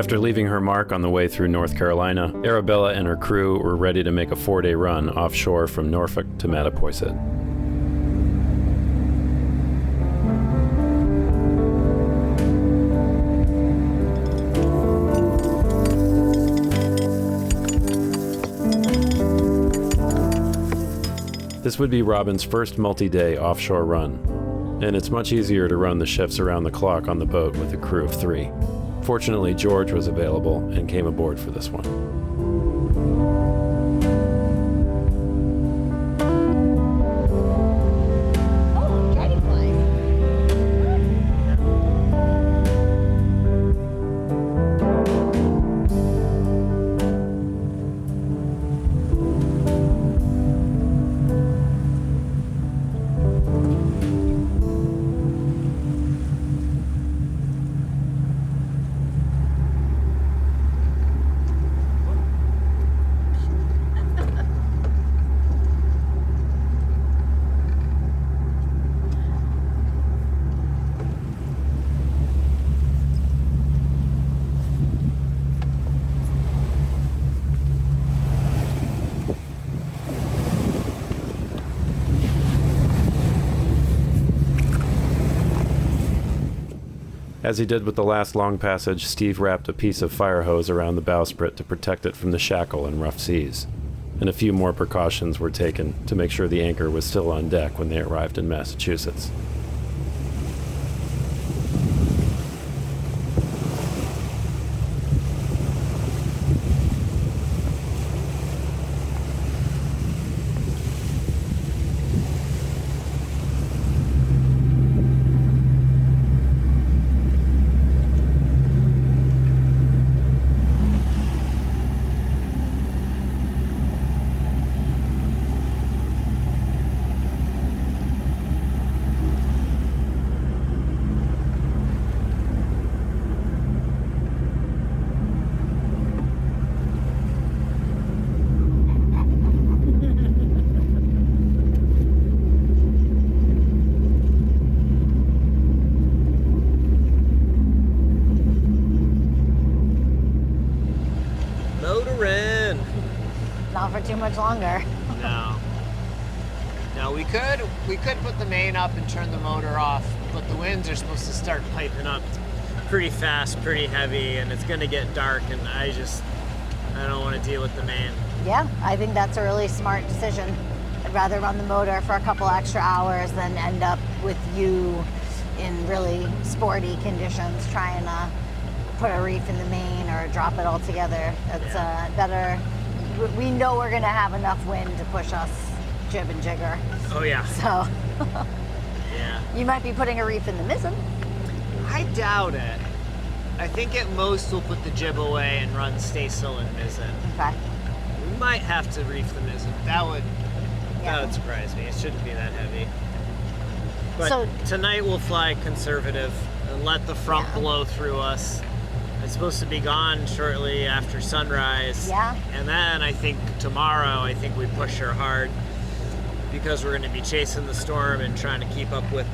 After leaving her mark on the way through North Carolina, Arabella and her crew were ready to make a 4-day run offshore from Norfolk to Mattapoisett. This would be Robin's first multi-day offshore run, and it's much easier to run the shifts around the clock on the boat with a crew of 3. Fortunately, George was available and came aboard for this one. As he did with the last long passage, Steve wrapped a piece of fire hose around the bowsprit to protect it from the shackle in rough seas, and a few more precautions were taken to make sure the anchor was still on deck when they arrived in Massachusetts. Not for too much longer. No. No, we could put the main up and turn the motor off, but the winds are supposed to start piping up pretty fast, pretty heavy, and it's gonna get dark, and I don't want to deal with the main. Yeah, I think that's a really smart decision. I'd rather run the motor for a couple extra hours than end up with you in really sporty conditions trying to put a reef in the main or drop it all together. It's better. We know we're going to have enough wind to push us jib and jigger. Oh, yeah. So, yeah. You might be putting a reef in the mizzen. I doubt it. I think at most we'll put the jib away and run staysail and mizzen. Okay. We might have to reef the mizzen. That would surprise me. It shouldn't be that heavy. But tonight we'll fly conservative and let the front blow through us. It's supposed to be gone shortly after sunrise. Yeah. And then I think tomorrow, we push her hard because we're going to be chasing the storm and trying to keep up with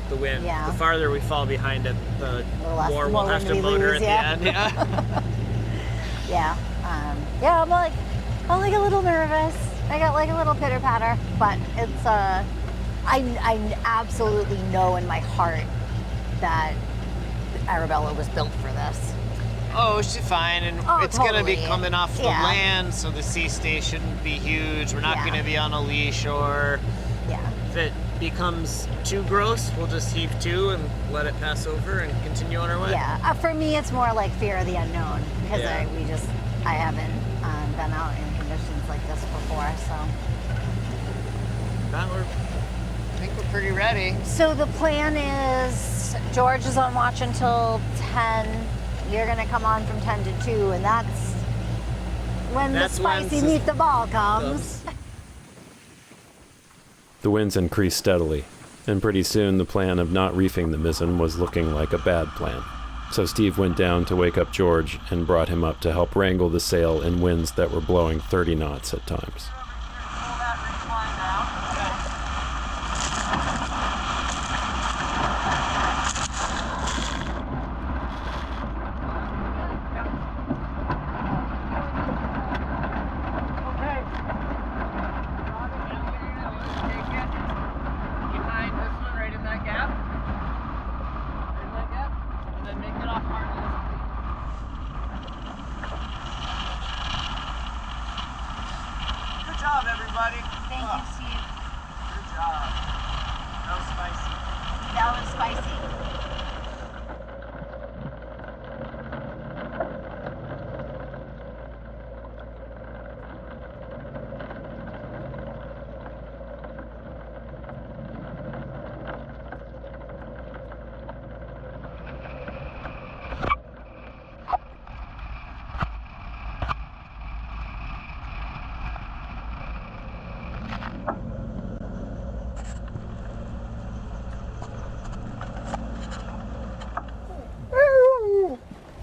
the wind. Yeah. The farther we fall behind it, the more we'll have to motor at the end. Yeah. Yeah. I'm like a little nervous. I got like a little pitter patter, but it's I absolutely know in my heart that Arabella was built for this. Oh, she's fine, and it's totally. going to be coming off the land, so the sea stay shouldn't be huge. We're not going to be on a lee shore. Yeah. If it becomes too gross, we'll just heave to and let it pass over and continue on our way. Yeah. For me, it's more like fear of the unknown because I haven't been out in conditions like this before, so. I think we're pretty ready. So the plan is George is on watch until 10. You're going to come on from 10 to 2, and that's when the spicy meet the ball comes. The winds increased steadily, and pretty soon the plan of not reefing the mizzen was looking like a bad plan. So Steve went down to wake up George and brought him up to help wrangle the sail in winds that were blowing 30 knots at times.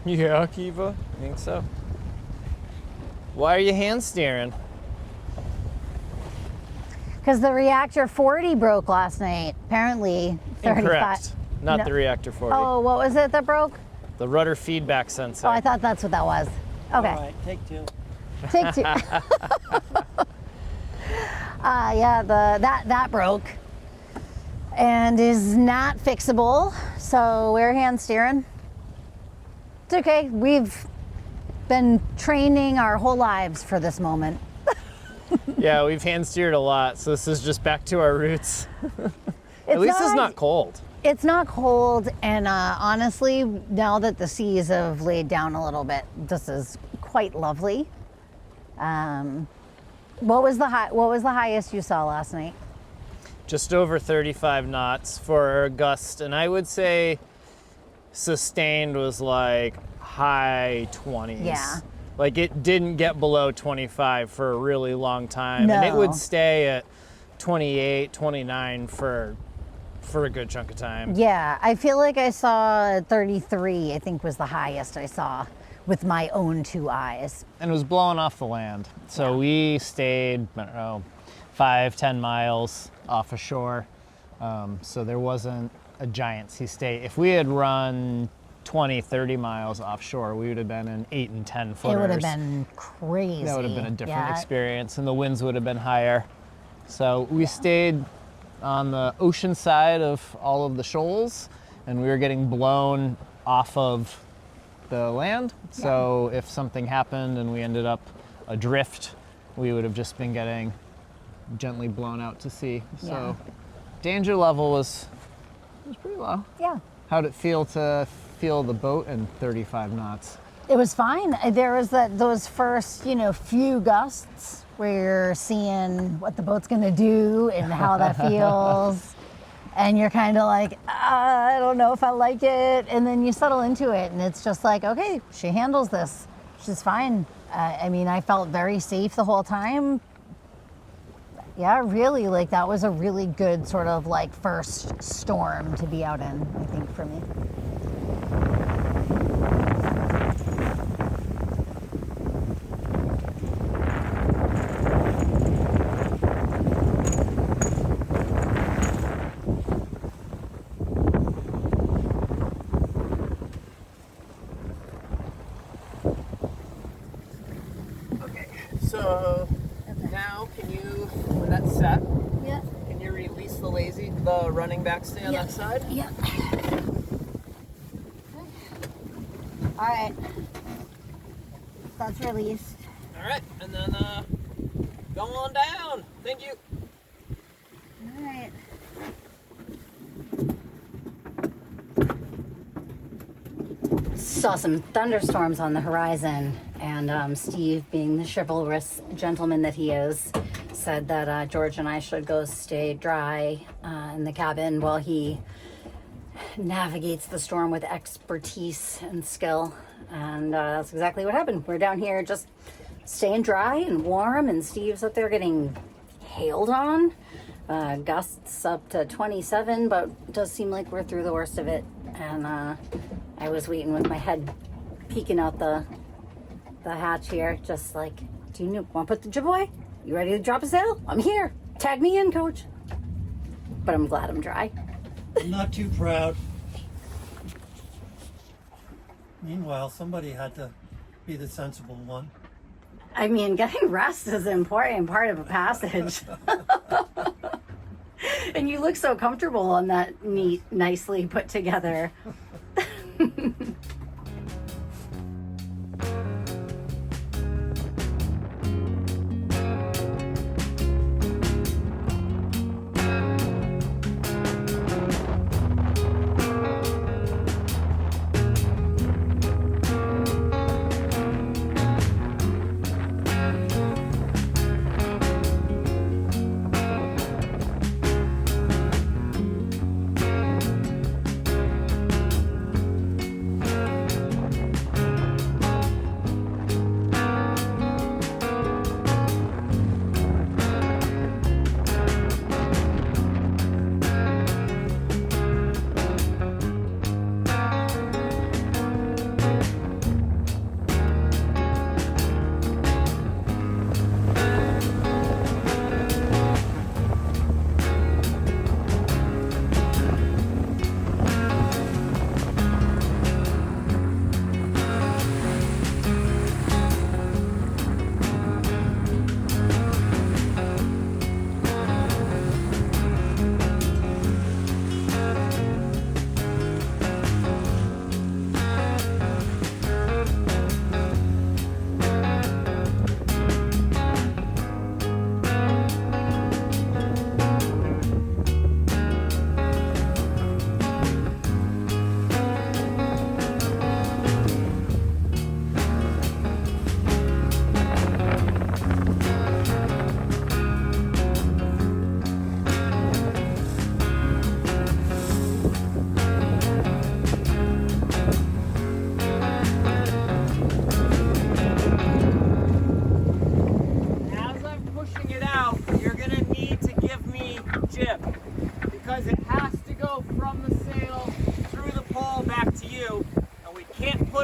Yeah, Kiva, I think so. Why are you hand steering? Because the reactor 40 broke last night. Apparently 35. Incorrect. Not the reactor 40. Oh, what was it that broke? The rudder feedback sensor. Oh, I thought that's what that was. Okay. All right, take two. Take two. Yeah, that broke and is not fixable. So we're hand steering. It's okay. We've been training our whole lives for this moment. Yeah, we've hand steered a lot, so this is just back to our roots. At least it's not cold. It's not cold, and honestly, now that the seas have laid down a little bit, this is quite lovely. What was the highest you saw last night? Just over 35 knots for a gust, and I would say sustained was like high 20s. Yeah. Like it didn't get below 25 for a really long time, and it No. would stay at 28, 29 for a good chunk of time. Yeah, I feel like I saw 33, I think was the highest I saw with my own two eyes. And it was blowing off the land. So we stayed, I don't know, 5-10 miles off of shore. So there wasn't a giant sea state. If we had run 20-30 miles offshore, we would have been in 8 and 10 footers. It would have been crazy. That would have been a different Yeah. experience, and the winds would have been higher. So we stayed on the ocean side of all of the shoals, and we were getting blown off of the land. So if something happened and we ended up adrift, we would have just been getting gently blown out to sea. So danger level was pretty low. Yeah. How'd it feel to feel the boat in 35 knots? It was fine. There was those first, few gusts where you're seeing what the boat's gonna do and how that feels. And you're kind of like, I don't know if I like it. And then you settle into it and it's just like, okay, she handles this. She's fine. I felt very safe the whole time. Yeah, really, like that was a really good sort of like first storm to be out in, I think, for me. Okay, so now can you, when that's set, Yeah. can you release the running back stay on that side? Yeah. All right. That's released. All right, and then go on down. Thank you. All right. Saw some thunderstorms on the horizon, and Steve, being the chivalrous gentleman that he is, said that George and I should go stay dry in the cabin while he navigates the storm with expertise and skill. And that's exactly what happened. We're down here just staying dry and warm, and Steve's up there getting hailed on. Gusts up to 27, but it does seem like we're through the worst of it. And I was waiting with my head peeking out the hatch here, just like, do you want to put the jib away? You ready to drop a sail? I'm here. Tag me in, coach. But I'm glad I'm dry. I'm not too proud. Meanwhile, somebody had to be the sensible one. I mean, getting rest is an important part of a passage. And you look so comfortable on that neat, nicely put together.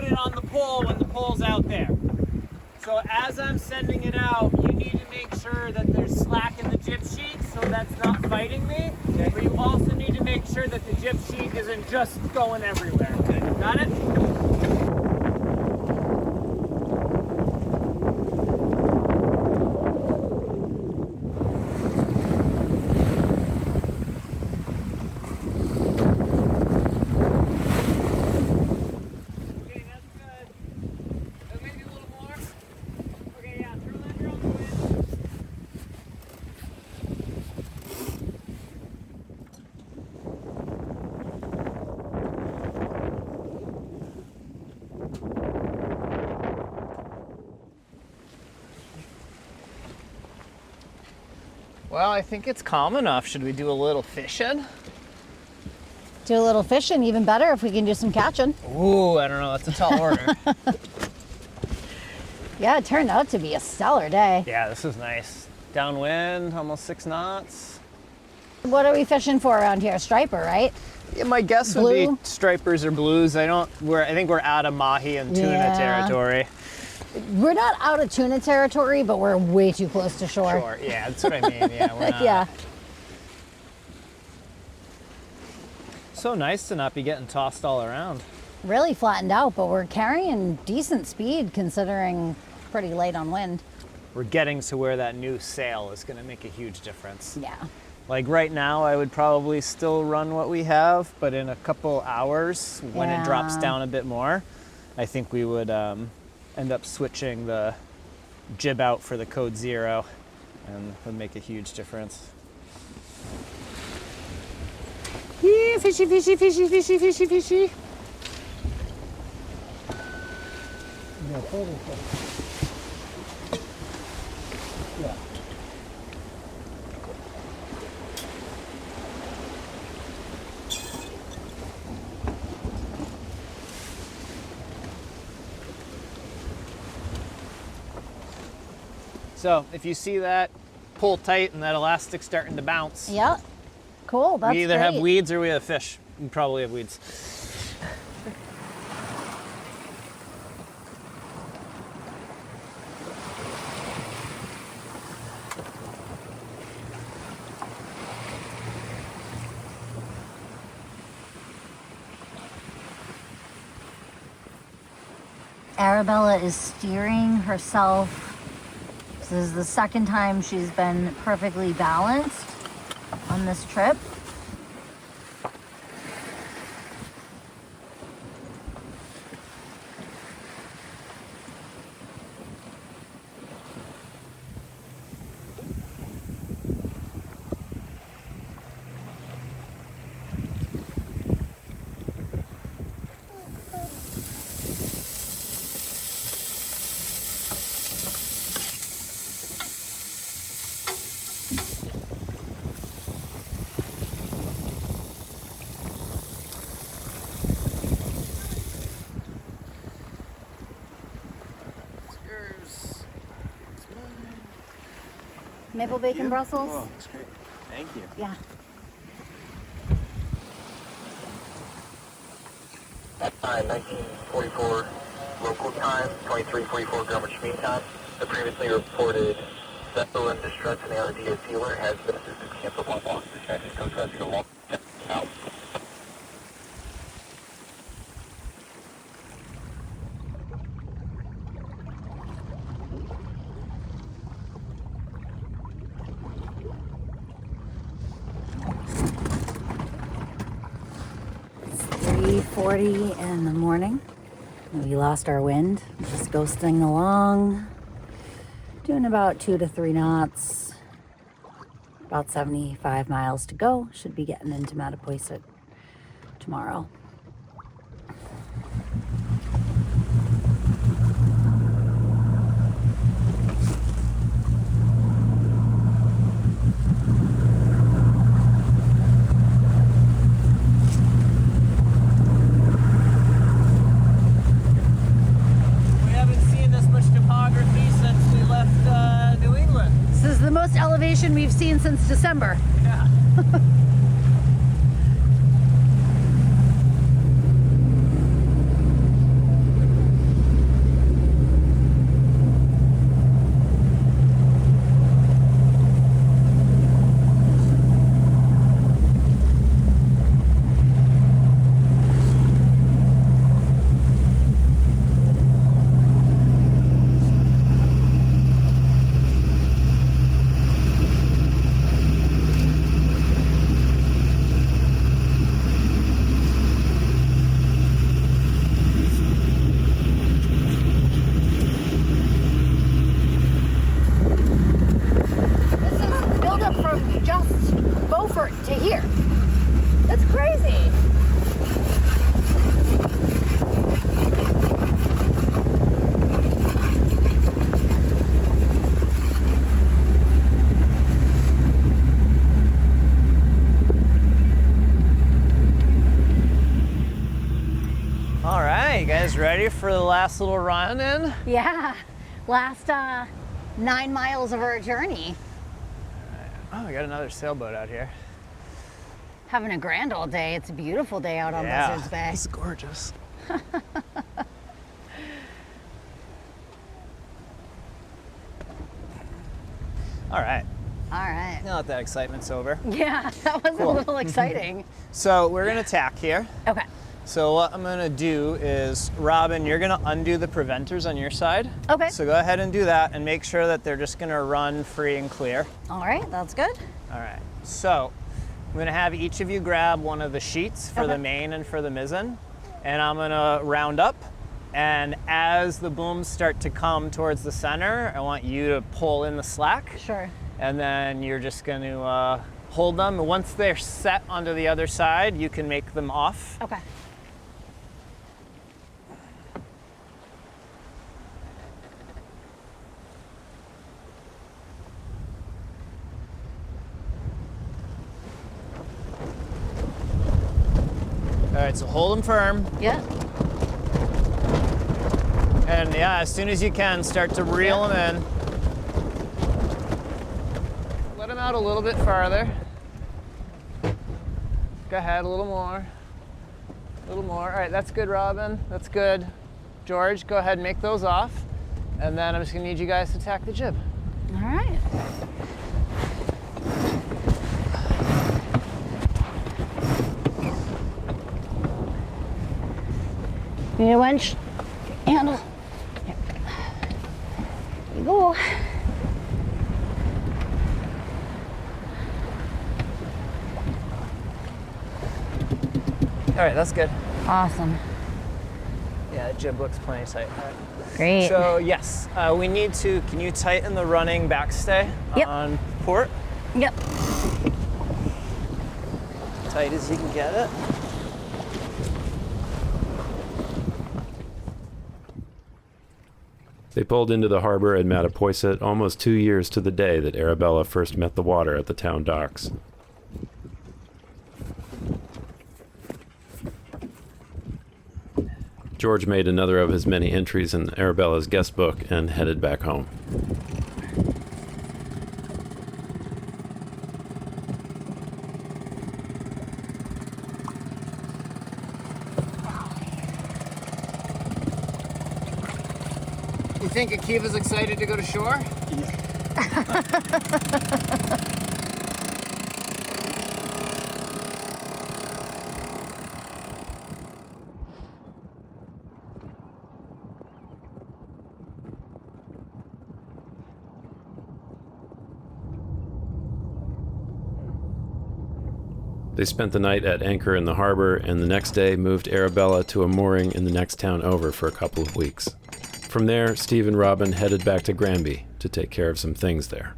put it on the pole when the pole's out there. So as I'm sending it out, you need to make sure that there's slack in the jib sheet so that's not fighting me. Okay. But you also need to make sure that the jib sheet isn't just going everywhere. Okay. Got it? Well, I think it's calm enough. Should we do a little fishing? Do a little fishing, even better if we can do some catching. Ooh, I don't know. That's a tall order. Yeah, it turned out to be a stellar day. Yeah, this is nice. Downwind, almost 6 knots. What are we fishing for around here? Striper, right? Yeah, my guess would be stripers or blues. I think we're out of mahi and tuna territory. We're not out of tuna territory, but we're way too close to shore. Sure, yeah, that's what I mean. Yeah, we're not. Yeah. So nice to not be getting tossed all around. Really flattened out, but we're carrying decent speed considering pretty light on wind. We're getting to where that new sail is going to make a huge difference. Yeah. Like right now, I would probably still run what we have, but in a couple hours, when it drops down a bit more, I think we would end up switching the jib out for the code 0, and would make a huge difference. Yeah, fishy, fishy, fishy, fishy, fishy, fishy. Yeah, totally. Yeah. So if you see that, pull tight and that elastic starting to bounce. Yeah. Cool, that's We either great. have weeds or we have fish. We probably have weeds. Arabella is steering herself. This is the second time she's been perfectly balanced on this trip. Maple bacon Brussels? Oh, that's great. Thank you. Yeah. At time 1944 local time, 2344 Greenwich Mean Time. The previously reported vessel in distress in the RDA dealer has been assisted to cancel one block. Distraction coast rescue along out. It's 3:40 in the morning. We lost our wind. Just ghosting along. Doing about 2 to 3 knots. About 75 miles to go. Should be getting into Mattapoisett tomorrow. We haven't seen this much topography since we left New England. This is the most elevation we've seen since December. Yeah. That's crazy. All right, you guys ready for the last little run in? Yeah, last 9 miles of our journey. Oh, we got another sailboat out here. Having a grand old day. It's a beautiful day out on Buzzards Bay. It's gorgeous. All right, All right. now that that excitement's over. Yeah, that was Cool. a little exciting. So we're gonna tack here. Okay. So what I'm gonna do is, Robin, you're gonna undo the preventers on your side. Okay. So go ahead and do that and make sure that they're just gonna run free and clear. All right, that's good. All right, so I'm gonna have each of you grab one of the sheets for Okay. the main and for the mizzen, and I'm gonna round up. And as the booms start to come towards the center, I want you to pull in the slack. Sure. And then you're just gonna hold them. And once they're set onto the other side, you can make them off. Okay. All right, so hold them firm. Yeah. And yeah, as soon as you can, start to reel them in. Let them out a little bit farther. Go ahead, a little more. A little more. All right, that's good, Robin. That's good. George, go ahead and make those off. And then I'm just gonna need you guys to tack the jib. All right. Need a winch? Handle. Here you go. All right, that's good. Awesome. Yeah, the jib looks plenty tight. All right. Great. So yes, we need to, can you tighten the running backstay Yep. on port? Yep. Tight as you can get it. They pulled into the harbor at Mattapoisett almost 2 years to the day that Arabella first met the water at the town docks. George made another of his many entries in Arabella's guest book and headed back home. You think Akiva's excited to go to shore? They spent the night at anchor in the harbor, and the next day moved Arabella to a mooring in the next town over for a couple of weeks. From there, Steve and Robin headed back to Granby to take care of some things there.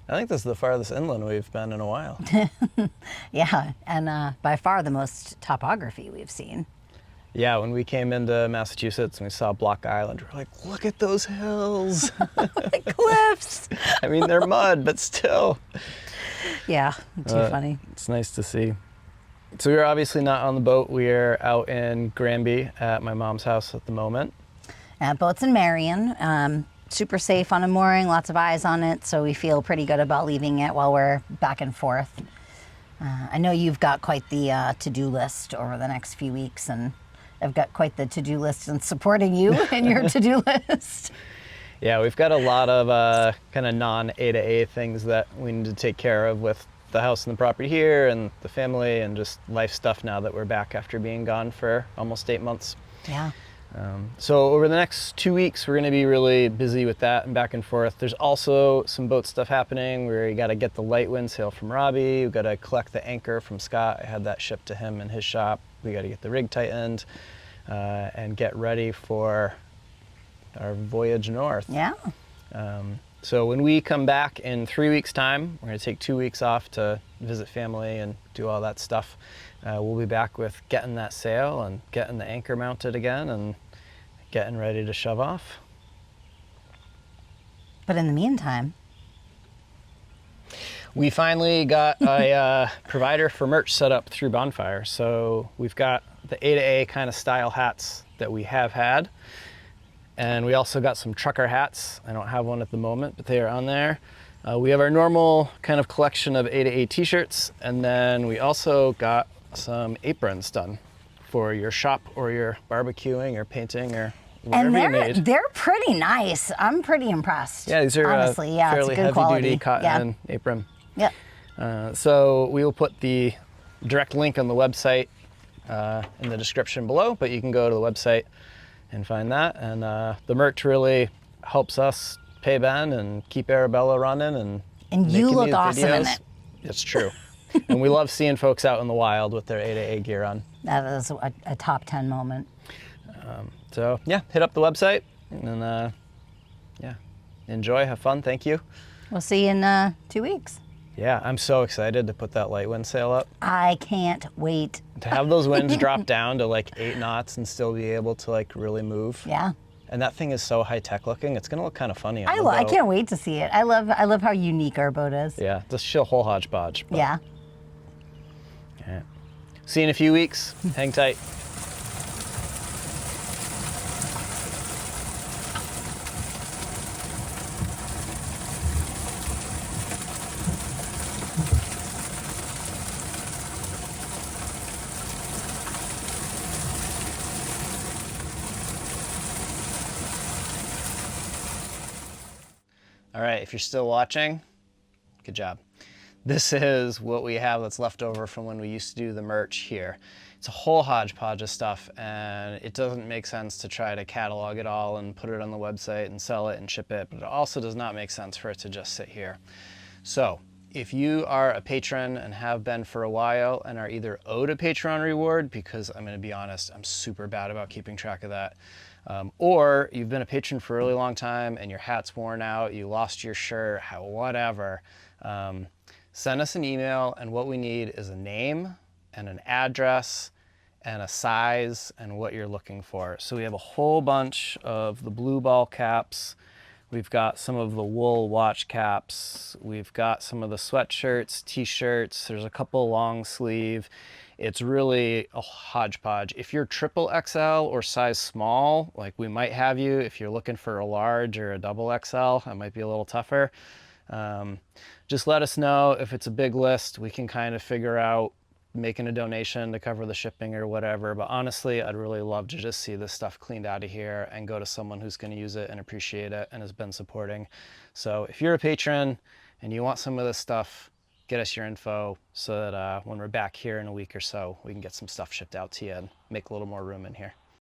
I think this is the farthest inland we've been in a while. Yeah, and by far the most topography we've seen. Yeah, when we came into Massachusetts and we saw Block Island, we're like, look at those hills. The cliffs. I mean, they're mud, but still. Yeah, too funny. It's nice to see. So we're obviously not on the boat. We're out in Granby at my mom's house at the moment. Boat's in Marion. Super safe on a mooring, lots of eyes on it, so we feel pretty good about leaving it while we're back and forth. I know you've got quite the to-do list over the next few weeks, and I've got quite the to-do list in supporting you in your to-do list. Yeah, we've got a lot of kind of non-A to A things that we need to take care of with the house and the property here and the family and just life stuff now that we're back after being gone for almost 8 months. Yeah. So over the next 2 weeks, we're going to be really busy with that and back and forth. There's also some boat stuff happening where you got to get the light wind sail from Robbie. We've got to collect the anchor from Scott. I had that shipped to him in his shop. We got to get the rig tightened. and get ready for our voyage north. Yeah. So when we come back in 3 weeks' time, we're going to take 2 weeks off to visit family and do all that stuff. We'll be back with getting that sail and getting the anchor mounted again and getting ready to shove off. But in the meantime, we finally got a provider for merch set up through Bonfire. So we've got the A to A kind of style hats that we have had. And we also got some trucker hats. I don't have one at the moment, but they are on there. We have our normal kind of collection of A to A t-shirts. And then we also got some aprons done for your shop or your barbecuing or painting or whatever you need. And they're pretty nice. I'm pretty impressed. Yeah, these are honestly, yeah, fairly it's a good quality. heavy-duty cotton apron. Yep. So we will put the direct link on the website in the description below, but you can go to the website and find that. And the merch really helps us pay Ben and keep Arabella running and you making look these awesome in videos. it. It's true. And we love seeing folks out in the wild with their A to A gear on. That is a top 10 moment. So yeah, hit up the website and yeah, enjoy, have fun. Thank you. We'll see you in 2 weeks. Yeah, I'm so excited to put that light wind sail up. I can't wait. To have those winds drop down to like 8 knots and still be able to like really move. Yeah. And that thing is so high tech looking. It's gonna look kind of funny on I the boat. can't wait to see it. I love how unique our boat is. Yeah, just a whole hodgepodge. But, Yeah. yeah. See you in a few weeks. Hang tight. All right, if you're still watching, good job. This is what we have that's left over from when we used to do the merch here. It's a whole hodgepodge of stuff, and it doesn't make sense to try to catalog it all and put it on the website and sell it and ship it, but it also does not make sense for it to just sit here. So if you are a patron and have been for a while and are either owed a Patreon reward, because I'm gonna be honest, I'm super bad about keeping track of that, or you've been a patron for a really long time and your hat's worn out, you lost your shirt, whatever, send us an email, and what we need is a name and an address and a size and what you're looking for. So we have a whole bunch of the blue ball caps. We've got some of the wool watch caps. We've got some of the sweatshirts, t-shirts. There's a couple long sleeve. It's really a hodgepodge. If you're triple XL or size small, like we might have you. If you're looking for a large or a double XL, that might be a little tougher. Just let us know. If it's a big list, we can kind of figure out making a donation to cover the shipping or whatever. But honestly, I'd really love to just see this stuff cleaned out of here and go to someone who's going to use it and appreciate it and has been supporting. So if you're a patron and you want some of this stuff, get us your info so that when we're back here in a week or so, we can get some stuff shipped out to you and make a little more room in here.